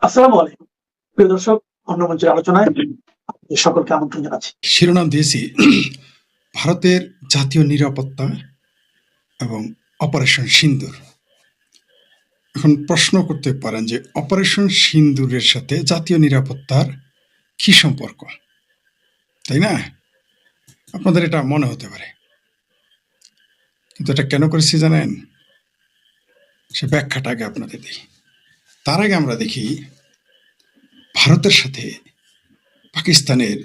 আসসালামু আলাইকুম। প্রিয় দর্শক, অন্য মঞ্চের আলোচনায় আপনাদের সকলকে আমন্ত্রণ জানাচ্ছি। শিরোনাম দিয়েছি ভারতের জাতীয় নিরাপত্তা এবং অপারেশন সিন্দুর। এখন প্রশ্ন করতে পারেন যে অপারেশন সিন্দুরের সাথে জাতীয় নিরাপত্তার কি সম্পর্ক, তাই না? আপনাদের এটা মনে হতে পারে, কিন্তু এটা কেন করেছি জানেন? সে ব্যাখ্যাটা আগে আপনাদের দিই। তার আগে আমরা দেখি ভারতের সাথে পাকিস্তানের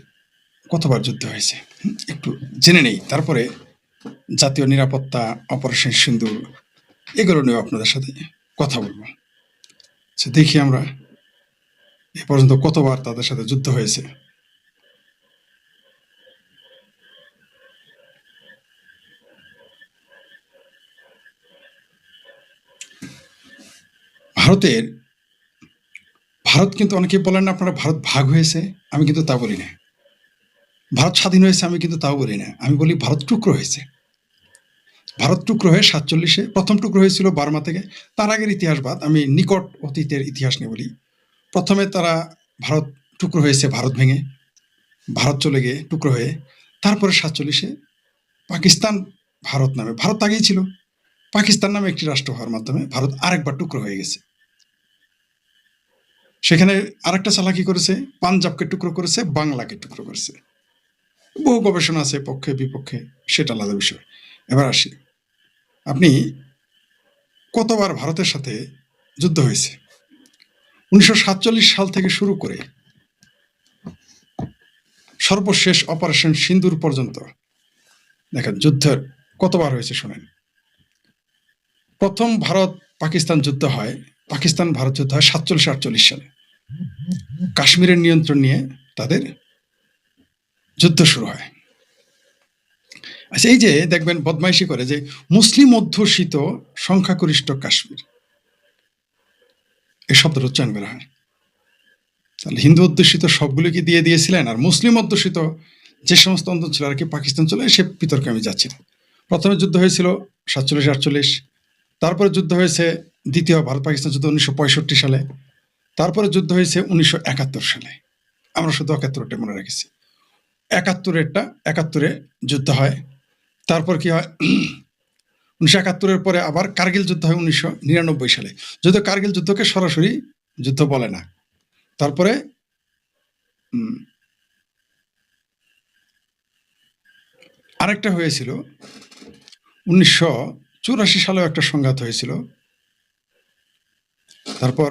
কতবার যুদ্ধ হয়েছে, একটু জেনে নেই, তারপরে জাতীয় নিরাপত্তা, অপারেশন সিন্দুর এগুলো নিয়ে আপনাদের সাথে কথা বলবো। দেখি আমরা এ পর্যন্ত কতবার তাদের সাথে যুদ্ধ হয়েছে। ভারত কিন্তু অনেকে বলেন না আপনারা ভারত ভাগ হয়েছে, আমি কিন্তু তা বলি না। ভারত স্বাধীন হয়েছে, আমি কিন্তু তাও বলি না। আমি বলি ভারত টুকরো হয়েছে। ভারত টুকরো হয়ে 47-এ প্রথম টুকরো হয়েছিল বার্মা থেকে। তার আগের ইতিহাসবাদ, আমি নিকট অতীতের ইতিহাস নিয়ে বলি। প্রথমে তারা ভারত টুকরো হয়েছে, ভারত ভেঙে ভারত চলে গিয়ে টুকরো হয়ে, তারপরে 47-এ পাকিস্তান ভারত নামে, ভারত আগেই ছিল, পাকিস্তান নামে একটি রাষ্ট্র হওয়ার মাধ্যমে ভারত আরেকবার টুকরো হয়ে গেছে। সেখানে আরেকটা চালাকি করেছে, পাঞ্জাবকে টুকরো করেছে, বাংলাকে টুকরো করেছে। বহু গবেষণা আছে পক্ষে বিপক্ষে, সেটা আলাদা বিষয়। এবার আসি, আপনি কতবার ভারতের সাথে যুদ্ধ হয়েছে? 1947 সাল থেকে শুরু করে সর্বশেষ অপারেশন সিন্দুর পর্যন্ত দেখেন যুদ্ধের কতবার হয়েছে শোনেন। প্রথম ভারত পাকিস্তান যুদ্ধ হয়, পাকিস্তান ভারত যুদ্ধ হয় 47-48 সালে। কাশ্মীরের নিয়ন্ত্রণ নিয়ে তাদের যুদ্ধ শুরু হয়। আচ্ছা, এই যে দেখবেন বদমাইশি করে যে মুসলিম অধ্যুষিত সংখ্যাগরিষ্ঠ কাশ্মীর, এই শব্দটা উচ্চারণ করা হয়। তাহলে হিন্দু অধ্যুষিত সবগুলোকে দিয়ে দিয়েছিলেন, আর মুসলিম অধ্যুষিত যে সমস্ত অঞ্চল ছিল আর কি পাকিস্তান চলে, সে বিতর্কে আমি যাচ্ছি না। প্রথমে যুদ্ধ হয়েছিল 47-48, তারপরে যুদ্ধ হয়েছে দ্বিতীয় ভারত পাকিস্তান যুদ্ধ 1965 সালে, তারপরে যুদ্ধ হয়েছে 1971 সালে। আমরা শুধু 71টা মনে রেখেছি। 71-এ যুদ্ধ হয়। তারপর কি হয়, 1971-এর পরে আবার কার্গিল যুদ্ধ হয় 1999 সালে, যদিও কার্গিল যুদ্ধকে সরাসরি যুদ্ধ বলে না। তারপরে আরেকটা হয়েছিল 1984 সালেও একটা সংঘাত হয়েছিল। তারপর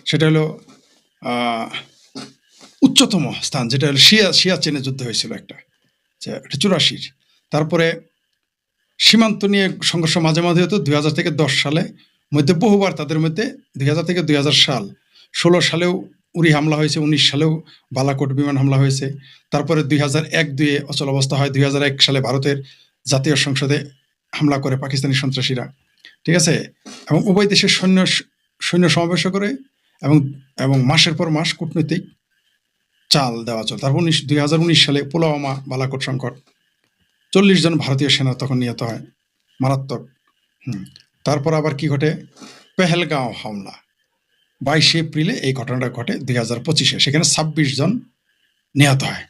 সেটা হলো উচ্চতম স্থান, যেটা হলো সিয়াচেনে যুদ্ধ হয়েছিল একটা 84। তারপরে সীমান্ত নিয়ে সংঘর্ষ মাঝে মাঝে হতো 2000 থেকে 10 সালে মধ্যে বহুবার, তাদের মধ্যে 2000 থেকে 2000 সাল, 16 সালেও উরি হামলা হয়েছে, 19 সালেও বালাকোট বিমান হামলা হয়েছে। তারপরে 2001-2 অচল অবস্থা হয়। 2001 সালে ভারতের জাতীয় সংসদে হামলা করে পাকিস্তানি সন্ত্রাসীরা, ঠিক আছে, এবং উভয় দেশের সৈন্য সমাবেশ করে এবং মাসের পর মাস কূটনৈতিক চাল দেওয়া চল। তারপর 2019 সালে পুলওয়ামা বালাকোট সংকট, 40 জন ভারতীয় সেনা তখন নিহত হয়, মারাত্মক। তারপর আবার কি ঘটে, পেহেলগাঁও হামলা 22 এপ্রিলে, এই ঘটনাটা ঘটে 2025-এ। সেখানে 26 জন নিহত হয়,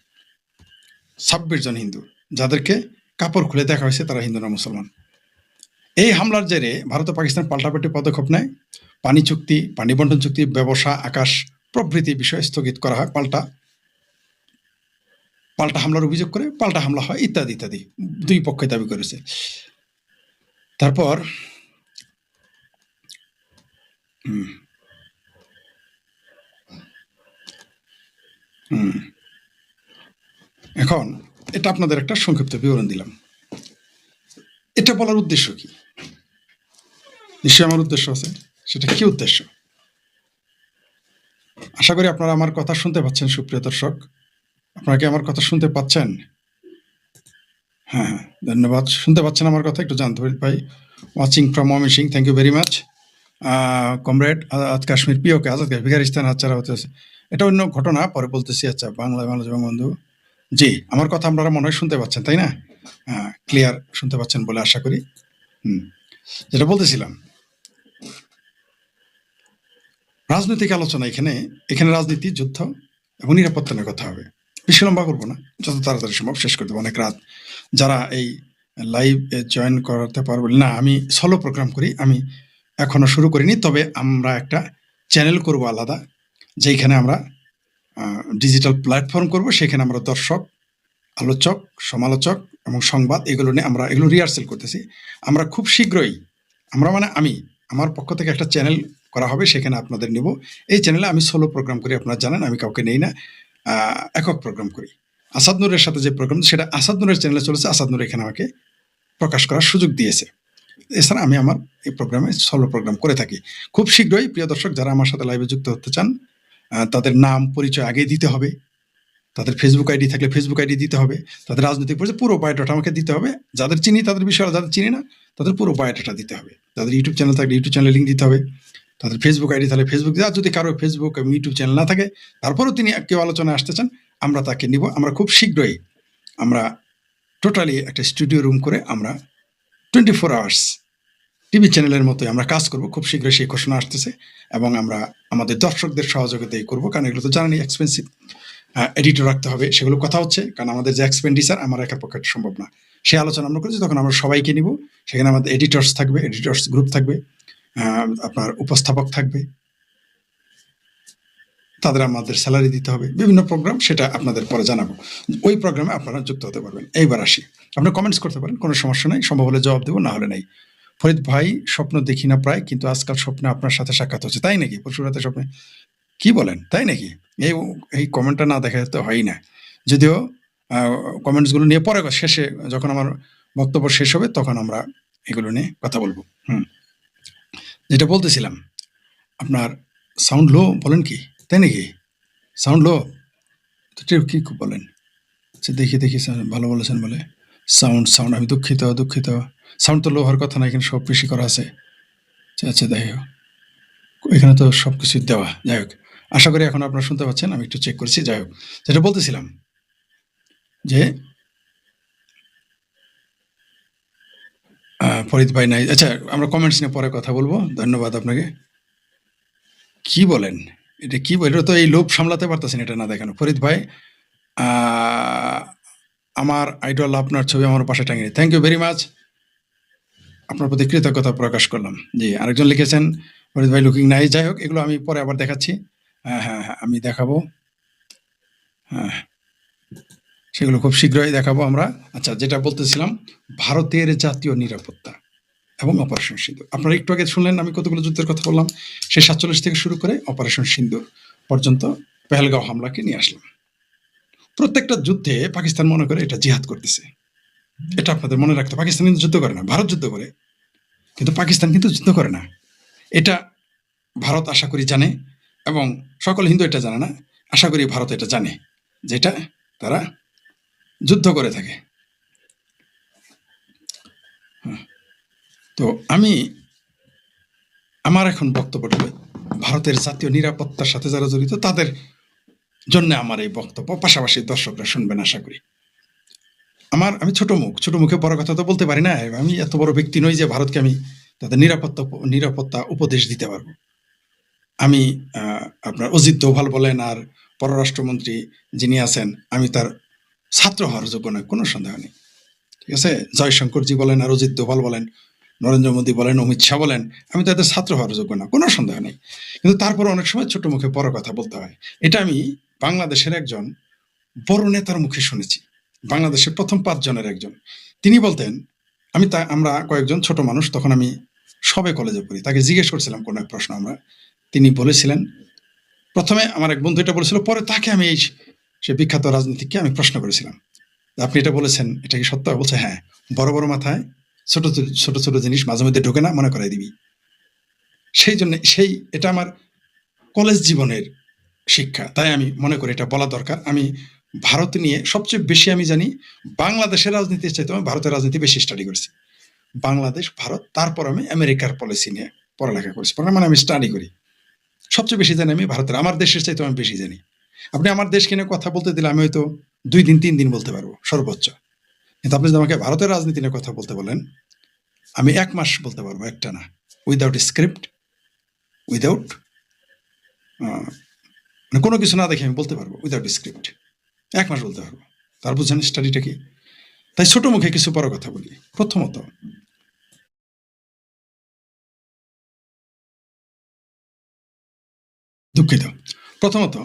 26 জন হিন্দু, যাদেরকে কাপড় খুলে দেখা হয়েছে তারা হিন্দু না মুসলমান। এই হামলার জেরে ভারত ও পাকিস্তান পাল্টাপাল্টি পদক্ষেপ নেয়। পানি চুক্তি, পানি বন্টন চুক্তি, ব্যবসা, আকাশ প্রভৃতি বিষয় স্থগিত করা হয়। পাল্টা হামলার অভিযোগ করে পাল্টা হামলা হয়, ইত্যাদি ইত্যাদি, দুই পক্ষে দাবি করেছে। তারপর এখন এটা আপনাদের একটা সংক্ষিপ্ত বিবরণ দিলাম। এটা বলার উদ্দেশ্য কি? নিশ্চয়ই আমার উদ্দেশ্য আছে। সেটা কি উদ্দেশ্য? আশা করি আপনারা আমার কথা শুনতে পাচ্ছেন। সুপ্রিয় দর্শক, আপনারা কি আমার কথা শুনতে পাচ্ছেন? হ্যাঁ, ধন্যবাদ। শুনতে পাচ্ছেন আমার কথা? একটু জানতে পাই। Watching from Mymensingh, thank you very much. Comrade Azad Kashmir PoK, Azad ভিখারিস্তান হাতছাড়া হতেছে, এটা অন্য ঘটনা, পরে বলতেছি। আচ্ছা, বাংলায় বাংলাদেশ বঙ্গবন্ধু, জি, আমার কথা আপনারা মনে হয় শুনতে পাচ্ছেন, তাই না? ক্লিয়ার শুনতে পাচ্ছেন বলে আশা করি। যেটা বলতেছিলাম, রাজনৈতিক আলোচনা এখানে এখানে রাজনীতি, যুদ্ধ এবং নিরাপত্তা নিয়ে কথা হবে। বেশি লম্বা করবো না, যত তাড়াতাড়ি সম্ভব শেষ করে দেবো, অনেক রাত। যারা এই লাইভ জয়েন করতে পারবেন না, আমি সলো প্রোগ্রাম করি, আমি এখনো শুরু করিনি, তবে আমরা একটা চ্যানেল করব আলাদা, যেখানে আমরা ডিজিটাল প্ল্যাটফর্ম করব, সেখানে আমরা দর্শক, আলোচক, সমালোচক এবং সংবাদ এগুলো নিয়ে আমরা এগুলো রিহার্সেল করতেছি। আমরা খুব শীঘ্রই, আমরা মানে আমি আমার পক্ষ থেকে একটা চ্যানেল করা হবে, সেখানে আপনাদের নেব। এই চ্যানেলে আমি সোলো প্রোগ্রাম করি, আপনারা জানেন আমি কাউকে নেই না, একক প্রোগ্রাম করি। আসাদ নূরের সাথে যে প্রোগ্রাম, সেটা আসাদ নূরের চ্যানেলে চলেছে, আসাদ নূর এখানে আমাকে প্রকাশ করার সুযোগ দিয়েছে। এছাড়া আমি আমার এই প্রোগ্রামে সোলো প্রোগ্রাম করে থাকি। খুব শীঘ্রই প্রিয় দর্শক, যারা আমার সাথে লাইভে যুক্ত হতে চান, তাদের নাম পরিচয় আগে দিতে হবে, তাদের ফেসবুক আইডি থাকলে ফেসবুক আইডি দিতে হবে, তাদের রাজনৈতিক পরিচয় পুরো বায়োডাটা আমাকে দিতে হবে। যাদের চিনি তাদের বিষয়ে, যাদের চিনি না তাদের পুরো বায়োডাটা দিতে হবে। তাদের ইউটিউব চ্যানেল থাকলে ইউটিউব চ্যানেল লিঙ্ক দিতে হবে, তাদের ফেসবুক আইডি থাকলে ফেসবুক, আর যদি কারো ফেসবুক এবং ইউটিউব চ্যানেল না থাকে, তারপরেও তিনি কেউ আলোচনায় আসতে চান, আমরা তাকে নিব। আমরা খুব শীঘ্রই আমরা টোটালি একটা স্টুডিও রুম করে আমরা 24 আওয়ার্স টিভি চ্যানেলের মতোই আমরা কাজ করব। খুব শীঘ্রই সেই ঘোষণা আসতেছে, এবং আমরা আমাদের দর্শকদের সহযোগিতাই করব, কারণ এগুলো তো জানেনই এক্সপেন্সিভ, এডিটর রাখতে হবে, সেগুলো কথা হচ্ছে, কারণ আমাদের যে এক্সপেন্ডিচার আমার একার পক্ষে সম্ভব না। সেই আলোচনা আমরা করছি, তখন আমরা সবাইকে নিব, সেখানে আমাদের এডিটর্স থাকবে, এডিটর্স গ্রুপ থাকবে, আপনার উপস্থাপক থাকবে, তাদের আমাদের স্যালারি দিতে হবে, বিভিন্ন প্রোগ্রাম, সেটা আপনাদের পরে জানাবো। ওই প্রোগ্রামে আপনারা যুক্ত হতে পারবেন। এইবার আসি, আপনারা কমেন্টস করতে পারেন, কোনো সমস্যা নেই, সম্ভব হলে জবাব দেবো, না হলে নেই। ফরিদ ভাই, স্বপ্ন দেখি না প্রায়, কিন্তু আজকাল স্বপ্নে আপনার সাথে সাক্ষাৎ হচ্ছে। তাই নাকি? পরশু রাতে স্বপ্নে? কি বলেন, তাই নাকি? এই এই কমেন্টটা না দেখা তো হয় না, যদিও কমেন্টসগুলো নিয়ে পরে শেষে যখন আমার বক্তব্য শেষ হবে তখন আমরা এগুলো নিয়ে কথা বলবো। যেটা বলতেছিলাম, আপনার সাউন্ড লো বলেন কি, তাই নাকি? সাউন্ড লো তো কি বলেন? আচ্ছা দেখি দেখি, ভালো বলেছেন বলে। সাউন্ড সাউন্ড আমি দুঃখিত দুঃখিত, সাউন্ড তো লো হওয়ার কথা না, এখানে সব বেশি করা আছে। আচ্ছা যাই হোক, এখানে তো সব কিছু দেওয়া। যাই হোক, আশা করি এখন আপনারা শুনতে পাচ্ছেন, আমি একটু চেক করছি। যাই হোক, যেটা বলতেছিলাম যে ফরিদ ভাই নাই, আচ্ছা আমরা কমেন্টস নিয়ে পরে কথা বলবো, ধন্যবাদ আপনাকে। কি বলেন, এটা কি বলেন? তো এই লোভ সামলাতে পারতেছেন এটা না দেখানো। ফরিদ ভাই, আমার আইডল আপনার ছবি আমার পাশে টাঙিয়ে, থ্যাংক ইউ ভেরি মাচ, আপনার প্রতি কৃতজ্ঞতা প্রকাশ করলাম। জি, আরেকজন লিখেছেন ফরিদ ভাই লুকিং নাই। যাই হোক, এগুলো আমি পরে আবার দেখাচ্ছি। হ্যাঁ, আমি দেখাবো, হ্যাঁ সেগুলো খুব শীঘ্রই দেখাবো আমরা। আচ্ছা, যেটা বলতেছিলাম, ভারতের জাতীয় নিরাপত্তা এবং অপারেশন সিন্দুর, আপনারা একটু আগে শুনলেন আমি কতগুলো যুদ্ধের কথা বললাম, সে 47 থেকে শুরু করে অপারেশন সিন্দুর পর্যন্ত পেহেলগাঁও হামলাকে নিয়ে আসলাম। প্রত্যেকটা যুদ্ধে পাকিস্তান মনে করে এটা জিহাদ করতেছে, এটা আপনাদের মনে রাখতে। পাকিস্তান কিন্তু যুদ্ধ করে না, ভারত যুদ্ধ করে, কিন্তু পাকিস্তান কিন্তু যুদ্ধ করে না। এটা ভারত আশা করি জানে, এবং সকল হিন্দু এটা জানে না, আশা করি ভারত এটা জানে, যেটা তারা যুদ্ধ করে থাকে। তো আমি আমার এখন বক্তব্যটা, ভারতের জাতীয় নিরাপত্তার সাথে যারা জড়িত তাদের জন্য আমার এই বক্তব্য, পাশাপাশি দর্শকরা শুনবেন আশা করি। আমি ছোট মুখে বড় কথা তো বলতে পারি না, আমি এত বড় ব্যক্তি নই যে ভারতকে আমি তাদের নিরাপত্তা উপদেশ দিতে পারবো। আমি আপনার অজিত দোভাল বলেন আর পররাষ্ট্রমন্ত্রী যিনি আছেন, আমি তার ছাত্র হওয়ার যোগ্য নয়, কোনো সন্দেহ নেই, ঠিক আছে? জয়শঙ্করজি বলেন আর অজিত দোভাল বলেন, নরেন্দ্র মোদী বলেন, অমিত শাহ বলেন, আমি তাদের ছাত্র হওয়ার যোগ্য না, কোনো সন্দেহ নেই। কিন্তু তারপর অনেক সময় ছোট মুখে বড় কথা বলতে হয়। এটা আমি বাংলাদেশের একজন বড় নেতার মুখে শুনেছি, বাংলাদেশের প্রথম 5 জনের একজন। তিনি বলতেন, আমরা কয়েকজন ছোট মানুষ, তখন আমি সবে কলেজে পড়ি, তাকে জিজ্ঞেস করছিলাম কোনো এক প্রশ্ন, তিনি বলেছিলেন, প্রথমে আমার এক বন্ধু এটা বলেছিল, পরে তাকে আমি সে বিখ্যাত রাজনীতিককে আমি প্রশ্ন করেছিলাম, আপনি এটা বলেছেন, এটা কি সত্য? বলছে হ্যাঁ, বড় বড় মাথায় ছোট ছোট ছোট জিনিস মাঝে মধ্যে ঢোকে না, মনে করাই দিবি। সেই জন্য এটা আমার কলেজ জীবনের শিক্ষা, তাই আমি মনে করি এটা বলা দরকার। আমি ভারত নিয়ে সবচেয়ে বেশি আমি জানি, বাংলাদেশের রাজনীতির চাইতে আমি ভারতের রাজনীতি বেশি স্টাডি করেছি। বাংলাদেশ, ভারত, তারপর আমি আমেরিকার পলিসি নিয়ে পড়ালেখা করেছি, মানে আমি স্টাডি করি। সবচেয়ে বেশি জানি আমি ভারতের, আমার দেশের চাইতে আমি বেশি জানি। আপনি আমার দেশকে নিয়ে কথা বলতে দিলে আমি হয়তো 2 দিন 3 দিন বলতে পারবো সর্বোচ্চ, কিন্তু আপনি যদি আমাকে ভারতের রাজনীতি নিয়ে কথা বলতে বলেন, আমি 1 মাস বলতে পারবো, একটা না, উইদাউট স্ক্রিপ্ট, উইদাউট মানে কোনো কিছু না দেখে আমি বলতে পারবো উইদাউট স্ক্রিপ্ট 1 মাস বলতে পারবো। তার বুঝছেন স্টাডিটা কি? তাই ছোট মুখে কিছু বড় কথা বলি। প্রথমত দুঃখিত, প্রথমত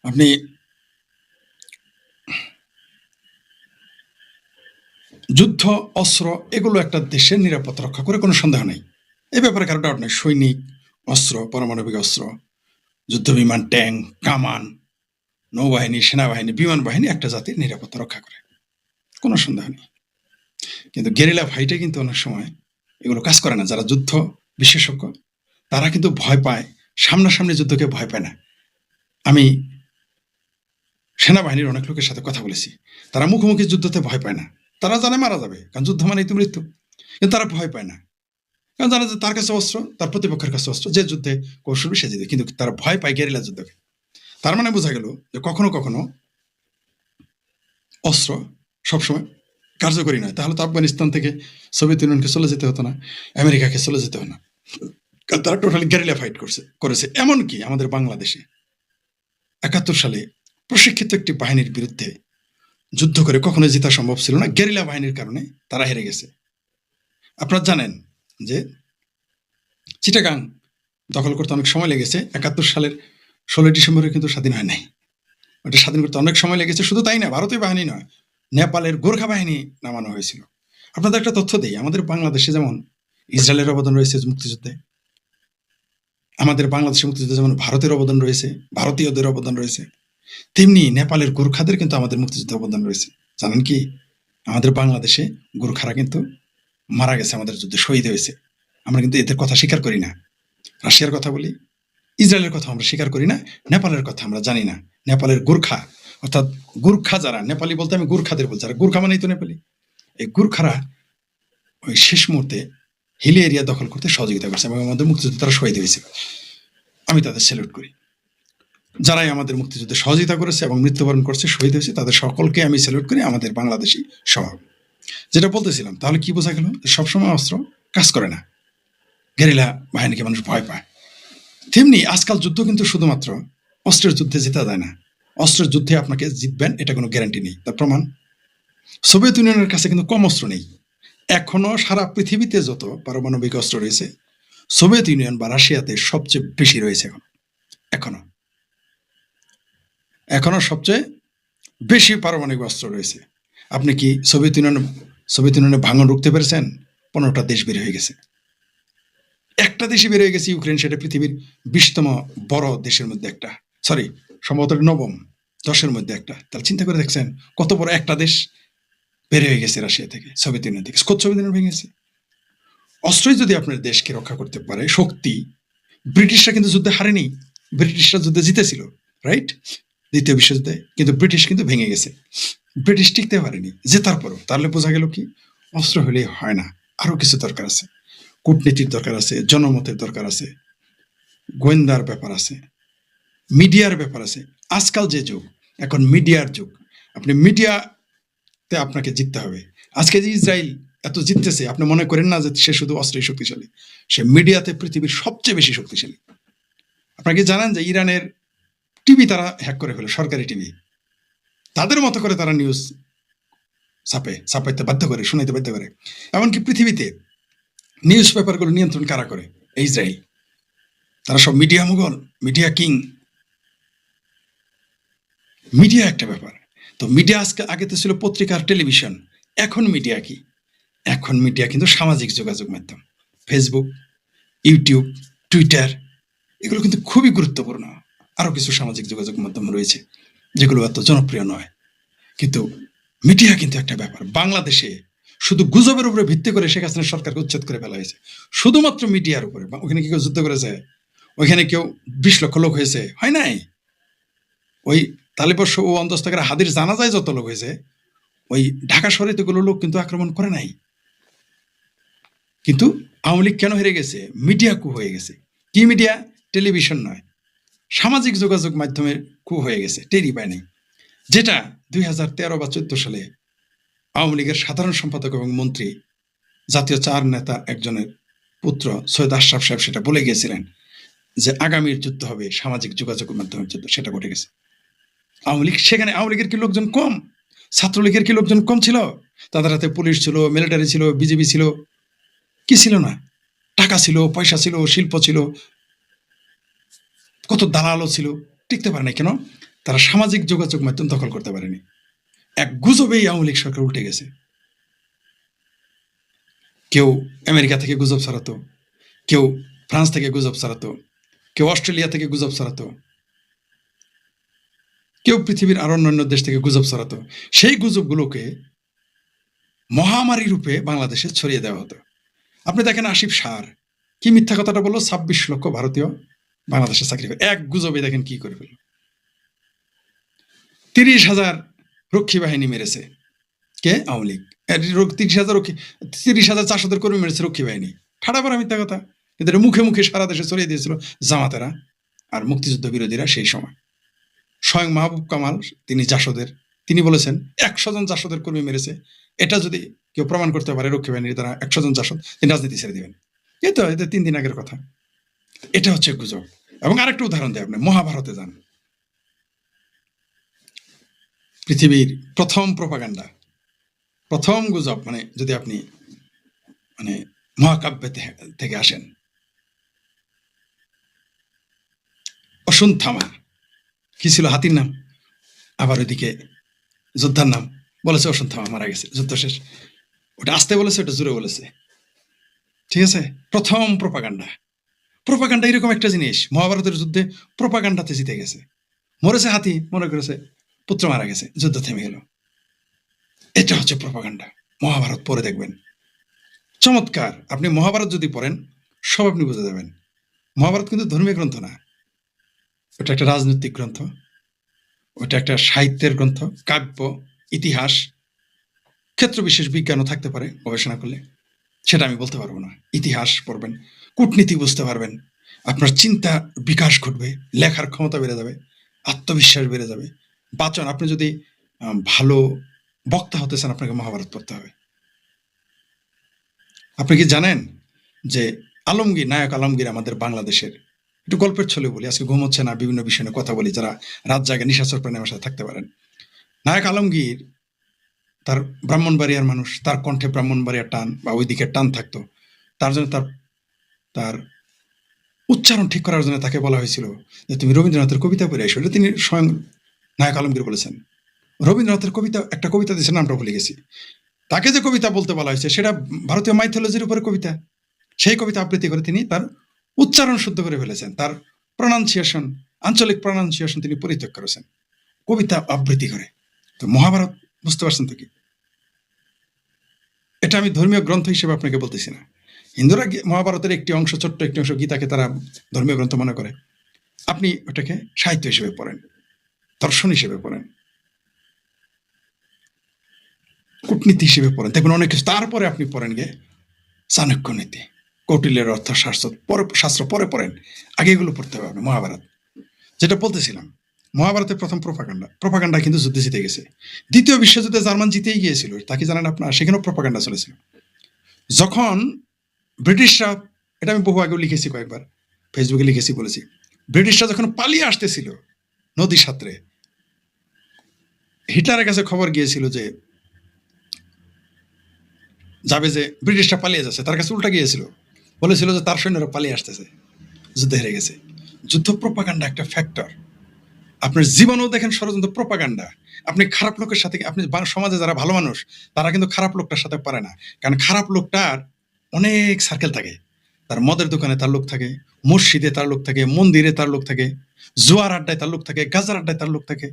আপনি যুদ্ধ অস্ত্র এগুলো একটা দেশের নিরাপত্তা রক্ষা করে, কোনো সন্দেহ নেই, এ ব্যাপারে কারো ডাউট নেই। সৈনিক, অস্ত্র, পারমাণবিক অস্ত্র, যুদ্ধ বিমান, ট্যাঙ্ক, কামান, নৌবাহিনী, সেনাবাহিনী, বিমান বাহিনী একটা জাতির নিরাপত্তা রক্ষা করে, কোনো সন্দেহ নেই। কিন্তু গেরিলা ফাইটে কিন্তু অনেক সময় এগুলো কাজ করে না। যারা যুদ্ধ বিশেষজ্ঞ তারা কিন্তু ভয় পায়, সামনাসামনি যুদ্ধকে ভয় পায় না। আমি সেনাবাহিনীর অনেক লোকের সাথে কথা বলেছি, তারা মুখোমুখি যুদ্ধতে ভয় পায় না। তারা জানে মারা যাবে, কারণ যুদ্ধ মানেই তো মৃত্যু, কিন্তু তারা ভয় পায় না, কারণ জানে যে তার কাছে অস্ত্র, তার প্রতিপক্ষের কাছে অস্ত্র, যে যুদ্ধে কৌশলী সে জিতে। কিন্তু তারা ভয় পায় গেরিলা যুদ্ধকে। তার মানে বোঝা গেল যে কখনো কখনো অস্ত্র সবসময় কার্যকরী নয়। তাহলে তো আফগানিস্তান থেকে সোভিয়েত ইউনিয়নকে চলে যেতে হতো না, আমেরিকাকে চলে যেতে হতো না, কারণ তারা টোটালি গেরিলা ফাইট করেছে। এমনকি আমাদের বাংলাদেশে 71 সালে প্রশিক্ষিত একটি বাহিনীর বিরুদ্ধে যুদ্ধ করে কখনো জেতা সম্ভব ছিল না, গেরিলা বাহিনীর কারণে তারা হেরে গেছে। আপনারা জানেন যে চিটাগাং দখল করতে অনেক সময় লেগেছে। 71 সালের 16 ডিসেম্বরে কিন্তু স্বাধীন হয় নাই। ওটা স্বাধীন করতে অনেক সময় লেগেছে। শুধু তাই না, ভারতীয় বাহিনী নয়, নেপালের গোর্খা বাহিনী নামানো হয়েছিল। আপনাদের একটা তথ্য দিই, আমাদের বাংলাদেশে যেমন ইসরায়েলের অবদান রয়েছে মুক্তিযুদ্ধে, আমাদের বাংলাদেশের মুক্তিযুদ্ধে যেমন ভারতের অবদান রয়েছে, ভারতীয়দের অবদান রয়েছে, তেমনি নেপালের গোর্খাদের কিন্তু আমাদের মুক্তিযুদ্ধে অবদান রয়েছে। জানেন কি, আমাদের বাংলাদেশে গোর্খারা কিন্তু মারা গেছে, আমাদের যুদ্ধে শহীদ হয়েছে। আমরা কিন্তু এদের কথা স্বীকার করি না। রাশিয়ার কথা বলি, ইসরায়েলের কথা আমরা স্বীকার করি না, নেপালের কথা আমরা জানি না। নেপালের গোর্খা, অর্থাৎ গোর্খা যারা, নেপালি বলতে আমি গোর্খাদের বলছি, যারা গোর্খা মানেই তো নেপালি। এই গোর্খারা ওই শেষ মুহূর্তে হিলি এরিয়া দখল করতে সহযোগিতা করছে এবং আমাদের মুক্তিযুদ্ধে তারা শহীদ হয়েছিল। আমি তাদের স্যালুট করি। যারাই আমাদের মুক্তিযুদ্ধে সহযোগিতা করেছে এবং মৃত্যুবরণ করছে, শহীদ হয়েছে, তাদের সকলকে আমি স্যালুট করি, আমাদের বাংলাদেশি সহ। যেটা বলতেছিলাম, তাহলে কি বোঝা গেল? সবসময় অস্ত্র কাজ করে না, গেরিলা বাহিনীকে মানুষ ভয় পায়। তেমনি আজকাল যুদ্ধ কিন্তু শুধুমাত্র অস্ত্রের যুদ্ধে জেতা যায় না। অস্ত্রের যুদ্ধে আপনাকে জিতবেন এটা কোনো গ্যারান্টি নেই। তার প্রমাণ, সোভিয়েত ইউনিয়নের কাছে কিন্তু কম অস্ত্র নেই। এখনো সারা পৃথিবীতে যত পারমাণবিক অস্ত্র রয়েছে, সোভিয়েত ইউনিয়ন বা রাশিয়াতে সবচেয়ে বেশি রয়েছে। এখনো এখনো সবচেয়ে বেশি পারমাণবিক অস্ত্র রয়েছে। আপনি কি সোভিয়েত ইউনিয়নে ভাঙন রুখতে পেরেছেন? 15টা দেশ বের হয়ে গেছে। একটা দেশই বের হয়ে গেছে, ইউক্রেন, সেটা পৃথিবীর 20তম বড় দেশের মধ্যে একটা, সরি সম্ভবত 9ম 10-এর মধ্যে একটা। তাহলে চিন্তা করে দেখছেন কত বড় একটা দেশ বের হয়ে গেছে রাশিয়া থেকে, সোভিয়েত ইউনিয়ন থেকে। সোভিয়েত ইউনিয়ন ভেঙে গেছে। অস্ত্রই যদি আপনার দেশকে রক্ষা করতে পারে, শক্তি। ব্রিটিশরা কিন্তু যুদ্ধে হারেনি, ব্রিটিশরা যুদ্ধে জিতেছিল, রাইট? দ্বিতীয় বিশ্বযুদ্ধে কিন্তু ব্রিটিশ কিন্তু ভেঙে গেছে, ব্রিটিশ টিকতে পারেনি, জেতার পরও। তাহলে বোঝা গেল কি, অস্ত্র হলেই হয় না, আরো কিছু দরকার আছে। কূটনীতির দরকার আছে, জনমতের দরকার আছে, গোয়েন্দার ব্যাপার আছে, মিডিয়ার ব্যাপার আছে। আজকাল যে যুগ, এখন মিডিয়ার যুগ। আপনি মিডিয়াতে আপনাকে জিততে হবে। আজকে যে ইসরায়েল এত জিততেছে, আপনি মনে করেন না যে সে শুধু অস্ত্রেই শক্তিশালী, সে মিডিয়াতে পৃথিবীর সবচেয়ে বেশি শক্তিশালী। আপনাকে জানেন যে ইরানের টিভি তারা হ্যাক করে ফেলে, সরকারি টিভি, তাদের মতো করে তারা নিউজ ছাপাইতে বাধ্য করে, শোনাইতে বাধ্য করে। এমনকি পৃথিবীতে নিউজ পেপারগুলো নিয়ন্ত্রণ কারা করে? ইসরায়েল। তারা সব media Mughal, media king. Media একটা ব্যাপার। তো মিডিয়া আগে তো ছিল পত্রিকা, টেলিভিশন। এখন মিডিয়া কি? এখন মিডিয়া কিন্তু সামাজিক যোগাযোগ মাধ্যম, ফেসবুক, ইউটিউব, টুইটার, এগুলো কিন্তু খুবই গুরুত্বপূর্ণ। আরো কিছু সামাজিক যোগাযোগ মাধ্যম রয়েছে যেগুলো এত জনপ্রিয় নয়, কিন্তু মিডিয়া কিন্তু একটা ব্যাপার। বাংলাদেশে শুধু গুজবের উপরে ভিত্তি করে শেখ হাসিনা সরকারকে উচ্ছেদ করে ফেলা হয়েছে, শুধুমাত্র মিডিয়ার উপরে। ওখানে কি কেউ যুদ্ধ করেছে? ওইখানে কেউ 20 লক্ষ লোক হয়েছে? হয় নাই। ওই তালিবর্ষ ও অন্তস্তকের হাদির জানাজায় যত লোক হয়েছে, ওই ঢাকা শহরে তোগুলো লোক কিন্তু আক্রমণ করে নাই। কিন্তু আওয়ামী লীগ কেন হেরে গেছে? মিডিয়া কু হয়ে গেছে। কি মিডিয়া? টেলিভিশন নয়, সামাজিক যোগাযোগ মাধ্যমের কু হয়ে গেছে, টেরি পায় নাই। যেটা 2013 বা 14 সালে আওয়ামী লীগের সাধারণ সম্পাদক এবং মন্ত্রী, জাতীয় 4 নেতা একজনের পুত্র সৈয়দ আশরাফ সাহেব সেটা বলে গিয়েছিলেন যে আগামীর যুদ্ধ হবে সামাজিক যোগাযোগের মাধ্যমের যুদ্ধ, সেটা ঘটে গেছে। আওয়ামী লীগ, সেখানে আওয়ামী লীগের কি লোকজন কম? ছাত্রলীগের কি লোকজন কম ছিল? তাদের হাতে পুলিশ ছিল, মিলিটারি ছিল, বিজেপি ছিল, কি ছিল না? টাকা ছিল, পয়সা ছিল, শিল্প ছিল, কত দালালও ছিল। টিকতে পারে না কেন? তারা সামাজিক যোগাযোগ মাধ্যম দখল করতে পারেনি। এক গুজবেই আওয়ামী লীগ সরকার উল্টে গেছে। কেউ আমেরিকা থেকে গুজব ছড়াতো, কেউ ফ্রান্স থেকে গুজব ছড়াতো, কেউ অস্ট্রেলিয়া থেকে গুজব ছড়াতো, কেউ পৃথিবীর আরো অন্যান্য দেশ থেকে গুজব ছড়াতো। সেই গুজবগুলোকে মহামারী রূপে বাংলাদেশে ছড়িয়ে দেওয়া হতো। আপনি দেখেন আসিফ সার কি মিথ্যা কথাটা বললো, 26 লক্ষ ভারতীয় বাংলাদেশে চাকরি করে, এক গুজবে দেখেন কি করে ফেলল। 30,000 রক্ষী বাহিনী মেরেছে কে? আওয়ামী লীগ। 30,000 কর্মী মেরেছে রক্ষী বাহিনী, ঠাড়াপাড়া মিথ্যা কথা। কিন্তু এটা মুখে মুখে সারা দেশে ছড়িয়ে দিয়েছিল জামাতেরা আর মুক্তিযুদ্ধ বিরোধীরা সেই সময়। স্বয়ং মাহবুব কামাল, তিনি জাসদের, তিনি বলেছেন 100 জন জাসদের কর্মী মেরেছে। এটা যদি কেউ প্রমাণ করতে পারে রক্ষী বাহিনীর দ্বারা 100 জন জাসদ, তিনি রাজনীতি ছেড়ে দিবেন। এই তো এটা 3 দিন আগের কথা। এটা হচ্ছে গুজব। এবং আরেকটা উদাহরণ দেয়, আপনি মহাভারতে যান, পৃথিবীর প্রথম প্রোপাগান্ডা, প্রথম গুজব, মানে যদি আপনি মানে মহাকাব্যে থেকে আসেন, অশ্বত্থামা কি ছিল? হাতির নাম। আবার ওইদিকে যোদ্ধার নাম বলেছে অশ্বত্থামা মারা গেছে, যুদ্ধ শেষ। ওটা আস্তে বলেছে, ওটা জোরে বলেছে, ঠিক আছে? প্রথম প্রোপাগান্ডা। প্রোপাগান্ডা এরকম একটা জিনিস, মহাভারতের যুদ্ধে প্রোপাগান্ডাতে জিতে গেছে। মরেছে হাতি, মনে করেছে পুত্র মারা গেছে, যুদ্ধ থেমে গেল। এটা হচ্ছে প্রোপাগান্ডা। মহাভারত পড়ে দেখবেন, চমৎকার। আপনি মহাভারত যদি পড়েন সব আপনি বুঝে যাবেন। মহাভারত কিন্তু ধর্মীয় গ্রন্থ না, ওটা একটা রাজনৈতিক গ্রন্থ, ওটা একটা সাহিত্যের গ্রন্থ, কাব্য, ইতিহাস, ক্ষেত্র বিশেষ বিজ্ঞানও থাকতে পারে গবেষণা করলে, সেটা আমি বলতে পারবো না। ইতিহাস পড়বেন, কূটনীতি বুঝতে পারবেন, আপনার চিন্তা বিকাশ ঘটবে, লেখার ক্ষমতা বেড়ে যাবে, আত্মবিশ্বাস বেড়ে যাবে। বাচন, আপনি যদি ভালো বক্তা হতে চান আপনাকে মহাভারত পড়তে হবে। আপনি কি জানেন যে আলমগীর, নায়ক আলমগীর আমাদের বাংলাদেশের, একটু গল্পের ছলে বলি, আজকে ঘুম হচ্ছে না, বিভিন্ন বিষয় নিয়ে কথা বলি, যারা রাত জায়গায় নিশাচর প্রাণী আমার সাথে থাকতে পারেন। নায়ক আলমগীর, তার ব্রাহ্মণবাড়িয়ার মানুষ, তার কণ্ঠে ব্রাহ্মণবাড়িয়ার টান বা ওই দিকের টান থাকতো, তার জন্য তার উচ্চারণ ঠিক করার জন্য তাকে বলা হয়েছিল যে তুমি রবীন্দ্রনাথের কবিতা পড়ে এসো। এটা তিনি স্বয়ং নায়ক আলমগীর বলেছেন। রবীন্দ্রনাথের কবিতা, একটা কবিতা দিয়েছে, নামটা ভুলে গেছি। তাকে যে কবিতা বলতে বলা হয়েছে সেটা ভারতীয় মাইথোলজির উপরে কবিতা। সেই কবিতা আবৃত্তি করে তিনি তার উচ্চারণ শুদ্ধ করে ফেলেছেন, তার প্রনাউন্সিয়েশন, আঞ্চলিক প্রনাউন্সিয়েশন তিনি পরিত্যাগ করেছেন কবিতা আবৃত্তি করে। তো মহাভারত বুঝতে পারছেন তো কি? এটা আমি ধর্মীয় গ্রন্থ হিসেবে আপনাকে বলতেছি না। হিন্দুরা মহাভারতের একটি অংশ, ছোট্ট একটি অংশ, গীতাকে তারা ধর্মীয় গ্রন্থ মনে করে। আপনি ওটাকে সাহিত্য হিসেবে পড়েন, দর্শন হিসেবে পড়েন, কূটনীতি হিসেবে পড়েন, দেখবেন অনেক কিছু। তারপরে আপনি পড়েন গিয়ে চাণক্য নীতি, কৌটিল্যের অর্থশাস্ত্র পরে পড়েন, আগে এগুলো পড়তে হবে আপনি। মহাভারত, যেটা বলতেছিলাম, মহাভারতের প্রথম প্রোপাগান্ডা কিন্তু যুদ্ধে জিতে গেছে। দ্বিতীয় বিশ্বযুদ্ধে জার্মান জিতেই গিয়েছিল, তাকে জানেন আপনার? সেখানেও প্রোপাগান্ডা চলেছিল। যখন ব্রিটিশরা, এটা আমি বহু আগেও লিখেছি, কয়েকবার ফেসবুকে লিখেছি, বলেছি, ব্রিটিশরা যখন পালিয়ে আসতেছিল নদী সাঁতরে, হিটলারের কাছে খবর গিয়েছিল যে যাবে, যে ব্রিটিশরা পালিয়ে যাচ্ছে, তার কাছে উল্টা গিয়েছিল, বলেছিল যে তার সৈন্যরা পালিয়ে আসতেছে, যুদ্ধ হেরে গেছে। যুদ্ধ প্রোপাগান্ডা একটা ফ্যাক্টর। আপনার জীবনেও দেখেন ষড়যন্ত্র, প্রোপাগান্ডা। আপনি খারাপ লোকের সাথে, আপনি সমাজে যারা ভালো মানুষ তারা কিন্তু খারাপ লোকটার সাথে পারে না, কারণ খারাপ লোকটার অনেক সার্কেল থাকে। তার মদের দোকানে তার লোক থাকে, মসজিদে তার লোক থাকে, মন্দিরে তার লোক থাকে, জুয়ার আড্ডায় তার লোক থাকে, গাজার আড্ডায় তার লোক থাকে,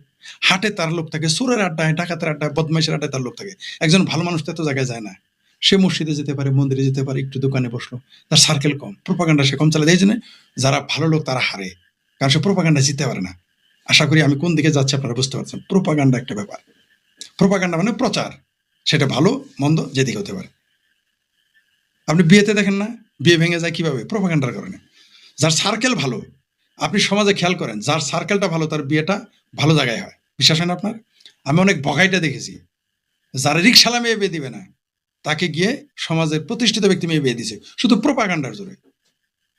হাটে তার লোক থাকে, চোরের আড্ডায়, ডাকাতের আড্ডায়, বদমাইশের আড্ডায় তার লোক থাকে। একজন ভালো মানুষ তো এত জায়গায় যায় না, সে মসজিদে যেতে পারে, মন্দিরে যেতে পারে, একটু দোকানে বসলো, তার সার্কেল কম, প্রোপাগান্ডা সে কম চালায়। এই জন্য যারা ভালো লোক তারা হারে, কারণ সে প্রোপাগান্ডা জিততে পারে না। আশা করি আমি কোন দিকে যাচ্ছি আপনারা বুঝতে পারছেন। প্রোপাগান্ডা একটা ব্যাপার। প্রোপাগান্ডা মানে প্রচার, সেটা ভালো মন্দ যেদিকে হতে পারে। আপনি বিয়েতে দেখেন না, বিয়ে ভেঙে যায় কিভাবে? প্রোপাগান্ডার কারণে। যার সার্কেল ভালো, আপনি সমাজে খেয়াল করেন, যার সার্কেলটা ভালো তার বিয়েটা ভালো জায়গায় হয়। বিশ্বাস হয় না আপনার? আমি অনেক বগাইটা দেখেছি, যারা রিক্সালা মেয়ে বিয়ে দিবে না, তাকে গিয়ে সমাজের প্রতিষ্ঠিত ব্যক্তি মেয়ে বিয়ে দিছে শুধু প্রোপাগান্ডার জোরে।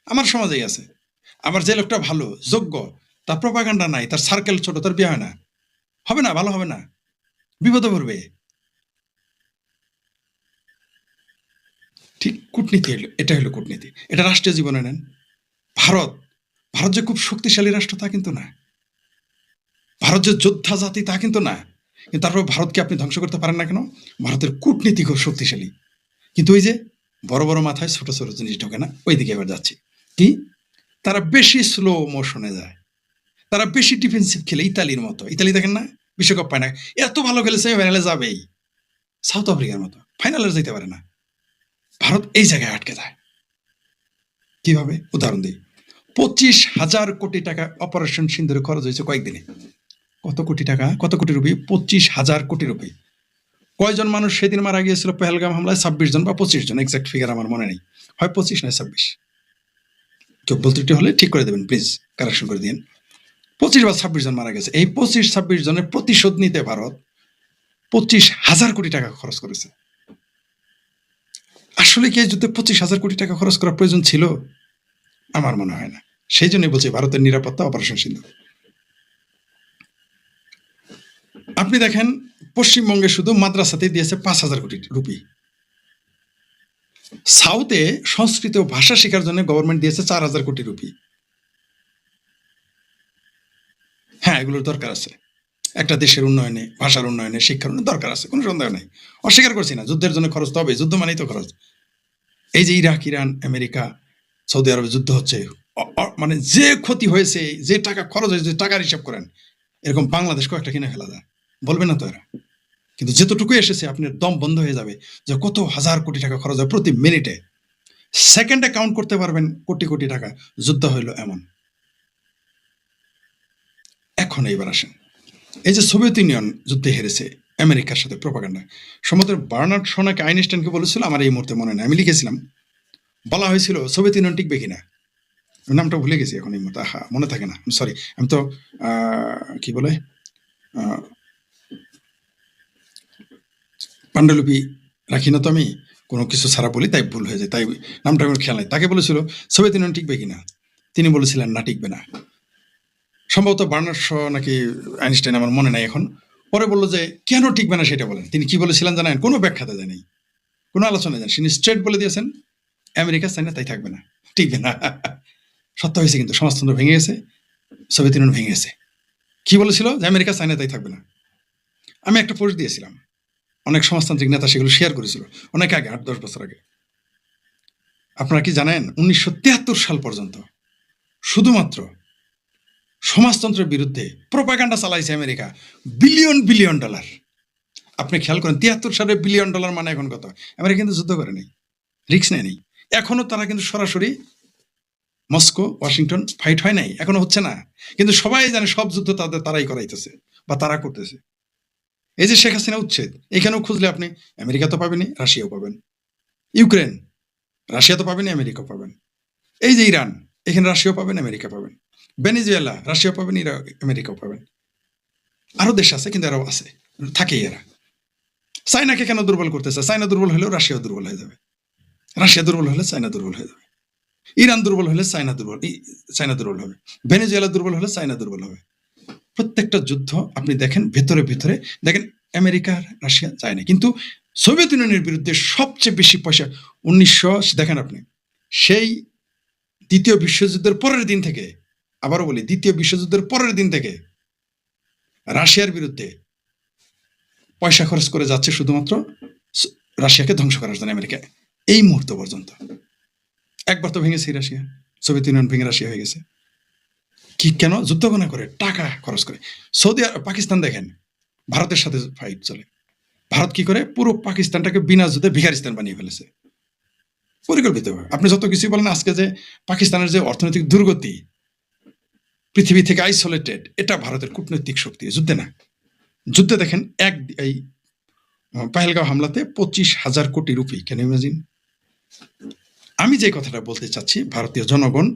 আমার সমাজেই আছে। আবার যে লোকটা ভালো যোগ্য, তার প্রপাগান্ডা নাই, তার সার্কেল ছোট, তার বিয়ে হয় না, হবে না, ভালো হবে না, বিপদে পড়বে। ঠিক কূটনীতি হলো, এটা হলো কূটনীতি। এটা রাষ্ট্রীয় জীবনে নেন। ভারত ভারত যে খুব শক্তিশালী রাষ্ট্র তা কিন্তু না, ভারত যে যোদ্ধা জাতি তা কিন্তু না, কিন্তু তারপর ভারতকে আপনি ধ্বংস করতে পারেন না কেন? ভারতের কূটনীতি খুব শক্তিশালী। কিন্তু ওই যে বড় বড় মাথায় ছোট ছোট জিনিস ঢোকে না, ওই দিকে এবার যাচ্ছি। কি? তারা বেশি স্লো মোশনে যায়, তারা বেশি ডিফেন্সিভ খেলে, ইতালির মতো। ইতালি দেখেন না, বিশ্বকাপ পায় না, এত ভালো খেলে সেমিফাইনালে যাবেই, সাউথ আফ্রিকার মতো ফাইনালে যেতে পারে না। ভারত এই জায়গায় আটকে যায়। কিভাবে? উদাহরণ দিই। 25,000 কোটি টাকা অপারেশন সিন্দুরে খরচ হয়েছে কয়েকদিনে। কত কোটি টাকা, কত কোটি রুপি? 25,000 কোটি রুপি। কয়জন মানুষ সেদিন মারা গিয়েছিল পেহেলগাম হামলায়? 26 জন বা 25 জন, এক্সাক্ট ফিগার আমার মনে নেই, হয় 25 নয় 26। কেউ বলতে হলে ঠিক করে দেবেন প্লিজ, কারেকশন করে দিন। 25 বা 26 জন মারা গেছে। এই 25-26 জনের প্রতিশোধ নিতে ভারত 25,000 কোটি টাকা খরচ করেছে। আসলে কি এই যুদ্ধে 25,000 কোটি টাকা খরচ করার প্রয়োজন ছিল? আমার মনে হয় না। সেই জন্যই বলছি ভারতের নিরাপত্তা অপারেশন সিন্ধু। আপনি দেখেন পশ্চিমবঙ্গে শুধু মাদ্রাসাতে দিয়েছে 5,000 কোটি রুপি। সাউথে সংস্কৃত ভাষা শেখার জন্য গভর্নমেন্ট দিয়েছে 4,000 কোটি রুপি। হ্যাঁ, এগুলোর দরকার আছে, একটা দেশের উন্নয়নে, ভাষার উন্নয়নে, শিক্ষার উন্নয়নে দরকার আছে, কোনো সন্দেহ নেই, অস্বীকার করছি না। যুদ্ধের জন্য খরচ তো হবে, যুদ্ধ মানেই তো খরচ। এই যে ইরাক, ইরান, আমেরিকা, সৌদি আরবে যুদ্ধ হচ্ছে, মানে যে ক্ষতি হয়েছে, যে টাকা খরচ হয়েছে, টাকার হিসাব করেন, এরকম বাংলাদেশ কয়েকটা কিনে ফেলা যায়, বলবে না তো এরা। কিন্তু যেতটুকু এসেছে আপনার দম বন্ধ হয়ে যাবে যে কত হাজার কোটি টাকা খরচ হয় প্রতি মিনিটে, সেকেন্ডে কাউন্ট করতে পারবেন কোটি কোটি টাকা। যুদ্ধ হইল এমন। এখন এইবার আসেন, এই যে সোভিয়েত ইউনিয়ন যুদ্ধে হেরেছে আমেরিকার সাথে প্রপাগান্ডা, সম্ভবত বার্নার্ড শো নাকি আইনস্টাইনকে বলেছিল, আমার এই মুহূর্তে মনে নেই, আমি লিখেছিলাম, বলা হয়েছিল সোভিয়েত ইউনিয়ন টিকবে কিনা, নামটা ভুলে গেছি এখন এই মুহূর্তে, মনে থাকে না, সরি। আমি তো কি বলে পাণ্ডুলিপি রাখি না তো, আমি কোনো কিছু ছাড়া বলি তাই ভুল হয়ে যায়, তাই নামটা আমার খেয়াল নাই। তাকে বলেছিল সোভিয়েত ইউনিয়ন টিকবে কিনা, তিনি বলেছিলেন না, টিকবে না। সম্ভবত বার্নার্ড শ নাকি আইনস্টাইন, আমার মনে নাই এখন। পরে বললো যে কেন টিকবে না সেটা বলেন। তিনি কি বলেছিলেন জানেন? কোনো ব্যাখ্যাতে দেয়নি, কোনো আলোচনা দেন, তিনি স্ট্রেট বলে দিয়েছেন আমেরিকা চাই না তাই থাকবে না, টিকবে না। সত্য হয়েছে, কিন্তু সমাজতন্ত্র ভেঙে গেছে, সোভিয়েত ইউনিয়ন ভেঙে গেছে। কি বলেছিল? যে আমেরিকা চাই না তাই থাকবে না। আমি একটা পোস্ট দিয়েছিলাম, অনেক সমাজতান্ত্রিক নেতা সেগুলো শেয়ার করেছিল অনেক আগে, 8-10 বছর আগে। আপনারা কি জানেন 1973 সাল পর্যন্ত শুধুমাত্র সমাজতন্ত্রের বিরুদ্ধে প্রোপাগান্ডা চালাইছে আমেরিকা বিলিয়ন বিলিয়ন ডলার। আপনি খেয়াল করেন 73 সালে বিলিয়ন ডলার মানে এখন কত? আমেরিকা কিন্তু যুদ্ধ করে নেই, রিস্ক নেয়নি, এখনো তারা কিন্তু সরাসরি মস্কো, ওয়াশিংটন ফাইট হয় নাই, এখনো হচ্ছে না, কিন্তু সবাই জানে সব যুদ্ধ তারাই করাইতেছে বা তারা করতেছে। এই যে শেখ হাসিনা উচ্ছেদ, এখানেও খুঁজলে আপনি আমেরিকা তো পাবেনি, রাশিয়াও পাবেন। ইউক্রেন, রাশিয়া তো পাবেন, আমেরিকা পাবেন। এই যে ইরান, এখানে রাশিয়াও পাবেন, আমেরিকা পাবেন। ভেনেজুয়েলা, রাশিয়া পাবেন, আমেরিকাও পাবেন। আরো দেশ আছে, কিন্তু এরাও আছে, থাকেই এরা। চায়নাকে কেন দুর্বল করতেছে? চায়না দুর্বল হলেও রাশিয়াও দুর্বল হয়ে যাবে, রাশিয়া দুর্বল হলে চায়না দুর্বল হয়ে যাবে, ইরান দুর্বল হলে চায়না দুর্বল হবে, ভেনেজুয়েলা দুর্বল হলে চায়না দুর্বল হবে। প্রত্যেকটা যুদ্ধ আপনি দেখেন ভেতরে ভেতরে দেখেন আমেরিকা, রাশিয়া যায় না। কিন্তু সোভিয়েত ইউনিয়নের বিরুদ্ধে সবচেয়ে বেশি পয়সা 1900 দেখেন আপনি, সেই দ্বিতীয় বিশ্বযুদ্ধের পরের দিন থেকে, আবারও বলি দ্বিতীয় বিশ্বযুদ্ধের পরের দিন থেকে রাশিয়ার বিরুদ্ধে পয়সা খরচ করে যাচ্ছে শুধুমাত্র রাশিয়াকে ধ্বংস করার জন্য আমেরিকা, এই মুহূর্ত পর্যন্ত। একবার তো ভেঙেছে রাশিয়া, সোভিয়েত ইউনিয়ন ভেঙে রাশিয়া হয়ে গেছে। কি কেন? যুদ্ধ না করে, টাকা খরচ করে। সৌদি পাকিস্তান দেখেন, ভারতের সাথে ফাইট চলে, ভারত কি করে পুরো পাকিস্তানটাকে বিনা যুদ্ধে ভিখারিস্তান বানিয়ে ফেলেছে পরিকল্পিতভাবে। আপনি যত কিছু বলেন, আজকে যে পাকিস্তানের যে অর্থনৈতিক দুর্গতি, পৃথিবী থেকে আইসোলেটেড, এটা ভারতের কূটনৈতিক শক্তি, যুদ্ধে না। যুদ্ধে দেখেন এই পেহেলগাঁও হামলাতে 25,000 কোটি রুপি, ক্যান ইউ ইমাজিন? আমি যে কথাটা বলতে চাচ্ছি, ভারতীয় জনগণ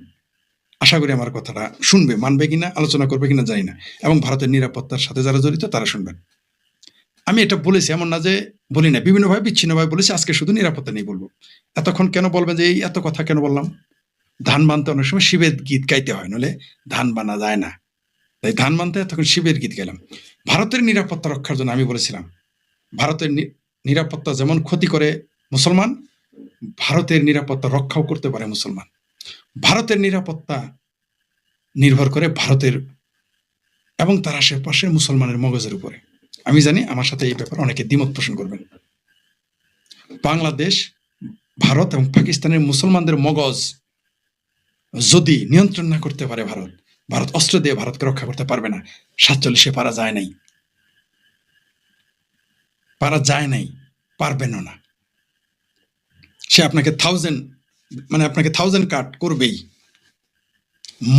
আশা করি আমার কথাটা শুনবে, মানবে কিনা, আলোচনা করবে কিনা জানি না, এবং ভারতের নিরাপত্তার সাথে যারা জড়িত তারা শুনবেন। আমি এটা বলেছি, এমন না যে বলি না, বিভিন্নভাবে বিচ্ছিন্নভাবে বলেছি, আজকে শুধু নিরাপত্তা নিয়ে বলবো। এতক্ষণ কেন বলবেন যে এই এত কথা কেন বললাম? ধান বানতে অনেক সময় শিবের গীত গাইতে হয়, নলে ধান বানা যায় না। তাই ধান বানতে তখন শিবের গীত গাইলাম। ভারতের নিরাপত্তা রক্ষার জন্য আমি বলেছিলাম, ভারতের নিরাপত্তা যেমন ক্ষতি করে মুসলমান, ভারতের নিরাপত্তা রক্ষাও করতে পারে মুসলমান। ভারতের নিরাপত্তা নির্ভর করে ভারতের এবং তার আশেপাশের মুসলমানের মগজের উপরে। আমি জানি আমার সাথে এই ব্যাপারে অনেকে দ্বিমত পোষণ করবেন। বাংলাদেশ, ভারত এবং পাকিস্তানের মুসলমানদের মগজ যদি নিয়ন্ত্রণ না করতে পারে ভারত অস্ত্র দিয়ে ভারতকে রক্ষা করতে পারবে না। 47-এ পারা যায় নাই, পারবেনও না। সে আপনাকে 1000 কাট করবেই।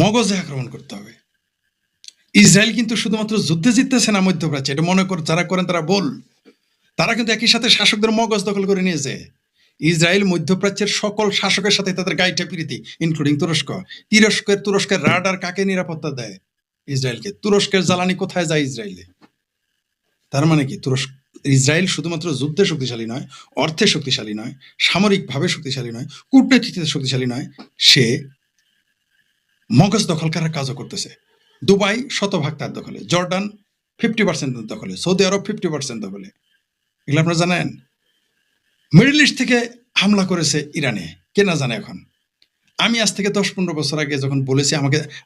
মগজে আক্রমণ করতে হবে। ইসরায়েল কিন্তু শুধুমাত্র যুদ্ধে জিততেছে না মধ্যপ্রাচ্যে, এটা মনে করে যারা করেন তারা ভুল। তারা কিন্তু একই সাথে শাসকদের মগজ দখল করে নিয়েছে। ইসরায়েল মধ্যপ্রাচ্যের সকল শাসকের সাথে তাদের গাইটা প্রীতি, ইনক্লুডিং তুরস্কের রাডার কাকে নিরাপত্তা দেয়? ইসরায়েলকে। তুরস্কের জ্বালানি কোথায় যায়? ইসরায়েলে। তার মানে কি ইসরায়েল শুধুমাত্র যুদ্ধে শক্তিশালী নয়, অর্থে শক্তিশালী নয়, সামরিকভাবে শক্তিশালী নয়, কূটনীতিতে শক্তিশালী নয়, সে মগজ দখল করার কাজও করতেছে। দুবাই 100% তার দখলে, জর্ডান 50% দখলে, সৌদি আরব 50% দখলে। এগুলো আপনারা জানেন? মিডল ইস্ট থেকে হামলা করেছে ইরানে, কে না জানে এখন? আমি আজ থেকে 10-15 বছর আগে যখন বলেছি,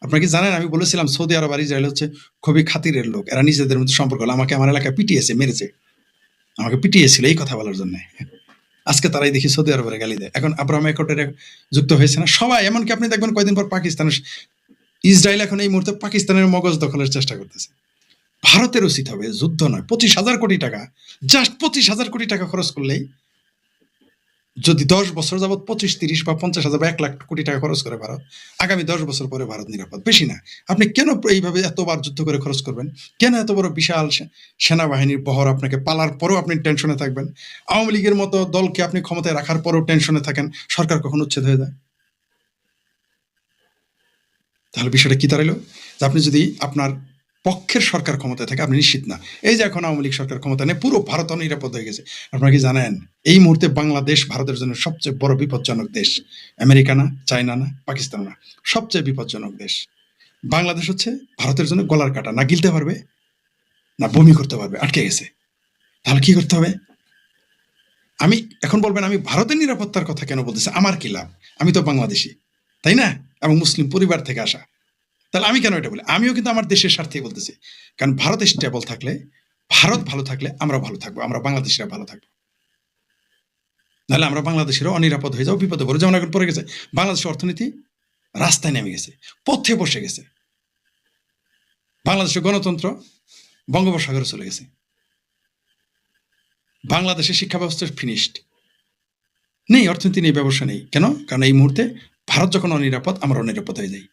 আপনারা কি জানেন আমি বলেছিলাম সৌদি আরব আর ইসরায়েল হচ্ছে খুবই খাতিরের লোক, এরা নিজেদের মধ্যে সম্পর্ক হলো। আমাকে আমার এলাকায় মেরেছে, আমাকে পিটিয়েছিল এই কথা বলার জন্য। আজকে তারাই দেখি সৌদি আরবের গালি দেয়। এখন আব্রাহাম অ্যাকর্ডে যুক্ত হয়েছে না সবাই, এমনকি আপনি দেখবেন কয়েকদিন পর ইসরায়েল এখন এই মুহূর্তে পাকিস্তানের মগজ দখলের চেষ্টা করতেছে। ভারতের উচিত হবে যুদ্ধ নয়, 25,000 কোটি টাকা, জাস্ট 25,000 কোটি টাকা খরচ করলেই, যদি 10 বছর যাবৎ 25, 30 বা 50,000 বা 1 লাখ কোটি টাকা খরচ করে ভারত, আগামী 10 বছর পরে ভারত নিরাপদ। বেশি না। আপনি কেন এইভাবে এতবার যুদ্ধ করে খরচ করবেন? কেন এত বড় বিশাল সেনাবাহিনীর বহর আপনাকে পালার পরেও আপনি টেনশনে থাকবেন? আওয়ামী লীগের মতো দলকে আপনি ক্ষমতায় রাখার পরেও টেনশনে থাকেন সরকার কখন উচ্ছেদ হয়ে যায়। তাহলে বিষয়টা কি দাঁড়ালো? যে আপনি যদি আপনার পক্ষের সরকার ক্ষমতায় থাকে, আপনি নিশ্চিত না। এই যে এখন আওয়ামী লীগ সরকার ক্ষমতা নেই, পুরো ভারত অনিরাপদ হয়ে গেছে। আপনারা কি জানেন এই মুহূর্তে বাংলাদেশ ভারতের জন্য সবচেয়ে বড় বিপজ্জনক দেশ? আমেরিকা না, চায়না না, পাকিস্তান না, সবচেয়ে বিপজ্জনক দেশ বাংলাদেশ হচ্ছে ভারতের জন্য গলার কাটা। না গিলতে পারবে, না বমি করতে পারবে, আটকে গেছে। তাহলে কি করতে হবে? আমি এখন বলবেন আমি ভারতের নিরাপত্তার কথা কেন বলতেছি, আমার কি লাভ? আমি তো বাংলাদেশি, তাই না? এবং মুসলিম পরিবার থেকে আসা। তাহলে আমি কেন এটা বলি? আমিও কিন্তু আমার দেশের স্বার্থেই বলতেছি। কারণ ভারত স্টেবল থাকলে, ভারত ভালো থাকলে আমরা ভালো থাকবো, আমরা বাংলাদেশিরা ভালো থাকবো। নাহলে আমরা বাংলাদেশেরও অনিরাপদ হয়ে যাবো, বিপদে পড়ে। যেমন এখন পড়ে গেছে বাংলাদেশের অর্থনীতি, রাস্তায় নেমে গেছে, পথে বসে গেছে। বাংলাদেশের গণতন্ত্র বঙ্গোপসাগরে চলে গেছে। বাংলাদেশের শিক্ষা ব্যবস্থা ফিনিশড, নেই অর্থনীতি, নেই ব্যবসা নেই। কেন? কারণ এই মুহূর্তে ভারত যখন অনিরাপদ, আমরা অনিরাপদ হয়ে যাই।